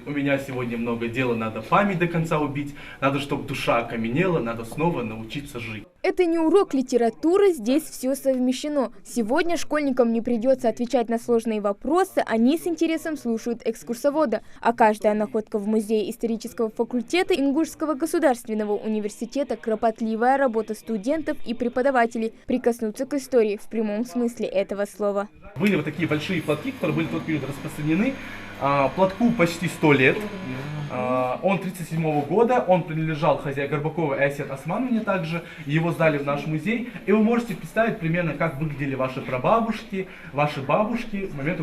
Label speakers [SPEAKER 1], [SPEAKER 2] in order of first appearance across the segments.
[SPEAKER 1] у меня сегодня много дела, надо память до конца убить, надо, чтобы душа окаменела, надо снова научиться жить.
[SPEAKER 2] Это не урок литературы, здесь все совмещено. Сегодня школьникам не придется отвечать на сложные вопросы, они с интересом слушают экскурсовода. А каждая находка в музее исторического факультета Ингушского государственного университета – кропотливая работа студентов и преподавателей прикоснуться к истории в прямом смысле этого слова.
[SPEAKER 1] Были вот такие большие платки, которые были в тот период распространены. Платку почти 100 лет. Он 1937 года, он принадлежал хозяину Горбакову и Айсет Османовне также. Его сдали в наш музей. И вы можете представить примерно, как выглядели ваши прабабушки, ваши бабушки в момент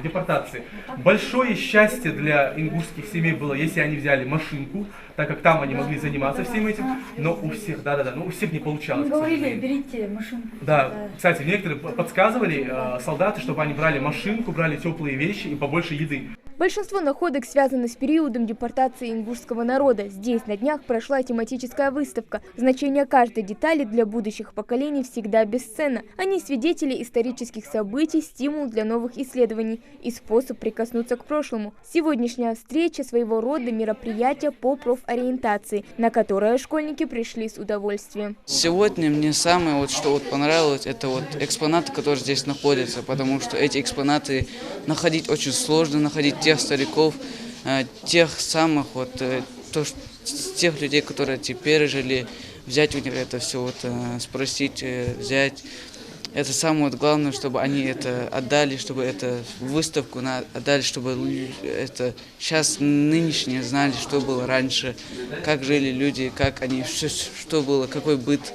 [SPEAKER 1] депортации. Большое счастье для ингушских семей было, если они взяли машинку, так как там они могли заниматься всем этим. Но у всех, но у всех не получалось.
[SPEAKER 3] Мы говорили, берите машинку.
[SPEAKER 1] Да, кстати, некоторые подсказывали солдаты, чтобы они брали машинку, брали теплые вещи и побольше еды.
[SPEAKER 2] Большинство находок связано с периодом депортации ингушского народа. Здесь на днях прошла тематическая выставка. Значение каждой детали для будущих поколений всегда бесценно. Они свидетели исторических событий, стимул для новых исследований и способ прикоснуться к прошлому. Сегодняшняя встреча своего рода мероприятие по профориентации, на которое школьники пришли с удовольствием.
[SPEAKER 4] Сегодня мне самое что понравилось, это экспонаты, которые здесь находятся, потому что эти экспонаты находить очень сложно, находить тех стариков, тех самых тех людей, которые теперь жили, взять у них это все, спросить, взять. Это самое главное, чтобы они это отдали, чтобы это выставку отдали, чтобы это сейчас нынешние знали, что было раньше, как жили люди, как они, что было, какой быт,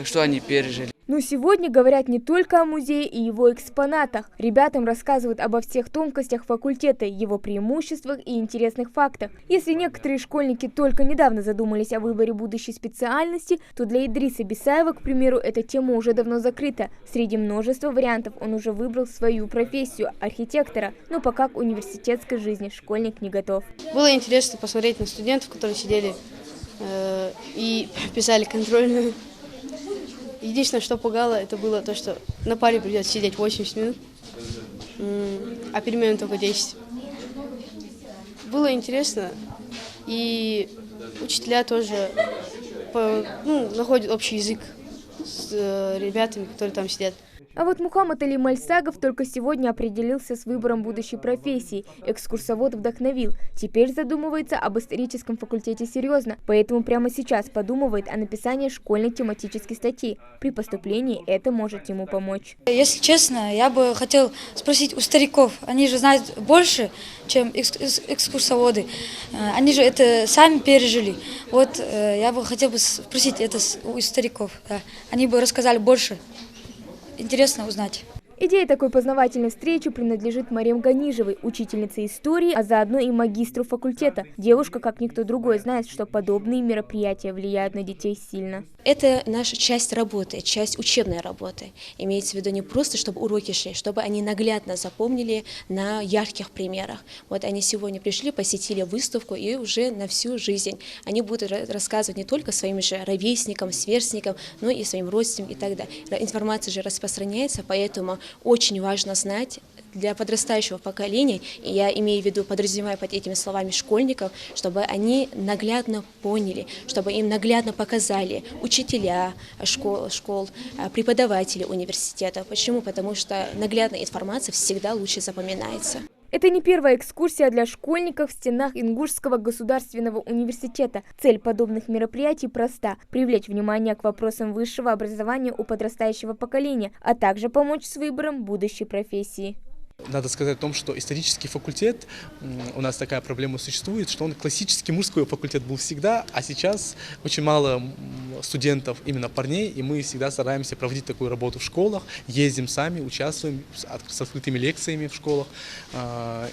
[SPEAKER 4] что они пережили.
[SPEAKER 2] Но сегодня говорят не только о музее и его экспонатах. Ребятам рассказывают обо всех тонкостях факультета, его преимуществах и интересных фактах. Если некоторые школьники только недавно задумались о выборе будущей специальности, то для Идриса Бисаева, к примеру, эта тема уже давно закрыта. Среди множества вариантов он уже выбрал свою профессию – архитектора. Но пока к университетской жизни школьник не готов.
[SPEAKER 5] Было интересно посмотреть на студентов, которые сидели и писали контрольную. Единственное, что пугало, это было то, что на паре придется сидеть 80 минут, а перемены только 10. Было интересно, и учителя тоже находят общий язык с ребятами, которые там сидят.
[SPEAKER 2] А вот Мухаммад Али Мальсагов только сегодня определился с выбором будущей профессии. Экскурсовод вдохновил. Теперь задумывается об историческом факультете серьезно, поэтому прямо сейчас подумывает о написании школьной тематической статьи. При поступлении это может ему помочь.
[SPEAKER 3] Если честно, я бы хотел спросить у стариков. Они же знают больше, чем экскурсоводы. Они же это сами пережили. Вот я бы хотел спросить это у стариков. Да. Они бы рассказали больше. Интересно узнать.
[SPEAKER 2] Идея такой познавательной встречи принадлежит Марем Ганижевой, учительнице истории, а заодно и магистру факультета. Девушка, как никто другой, знает, что подобные мероприятия влияют на детей сильно.
[SPEAKER 6] Это наша часть работы, часть учебной работы. Имеется в виду не просто, чтобы уроки шли, чтобы они наглядно запомнили на ярких примерах. Вот они сегодня пришли, посетили выставку и уже на всю жизнь. Они будут рассказывать не только своим же ровесникам, сверстникам, но и своим родственникам и так далее. Информация же распространяется, поэтому очень важно знать для подрастающего поколения, и я имею в виду, подразумевая под этими словами школьников, чтобы они наглядно поняли, чтобы им наглядно показали учителя школ, преподаватели университета. Почему? Потому что наглядная информация всегда лучше запоминается.
[SPEAKER 2] Это не первая экскурсия для школьников в стенах Ингушского государственного университета. Цель подобных мероприятий проста – привлечь внимание к вопросам высшего образования у подрастающего поколения, а также помочь с выбором будущей профессии.
[SPEAKER 7] Надо сказать о том, что исторический факультет, у нас такая проблема существует, что он классический мужской факультет был всегда, а сейчас очень мало студентов, именно парней, и мы всегда стараемся проводить такую работу в школах, ездим сами, участвуем с открытыми лекциями в школах.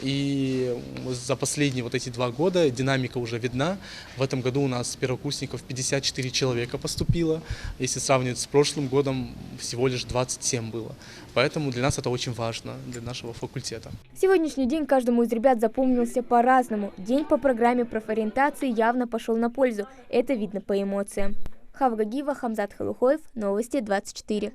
[SPEAKER 7] И за последние эти 2 года динамика уже видна. В этом году у нас первокурсников 54 человека поступило, если сравнивать с прошлым годом всего лишь 27 было. Поэтому для нас это очень важно, для нашего факультета.
[SPEAKER 2] Сегодняшний день каждому из ребят запомнился по-разному. День по программе профориентации явно пошел на пользу. Это видно по эмоциям. Хавгагиева, Хамзат Халухоев, Новости 24.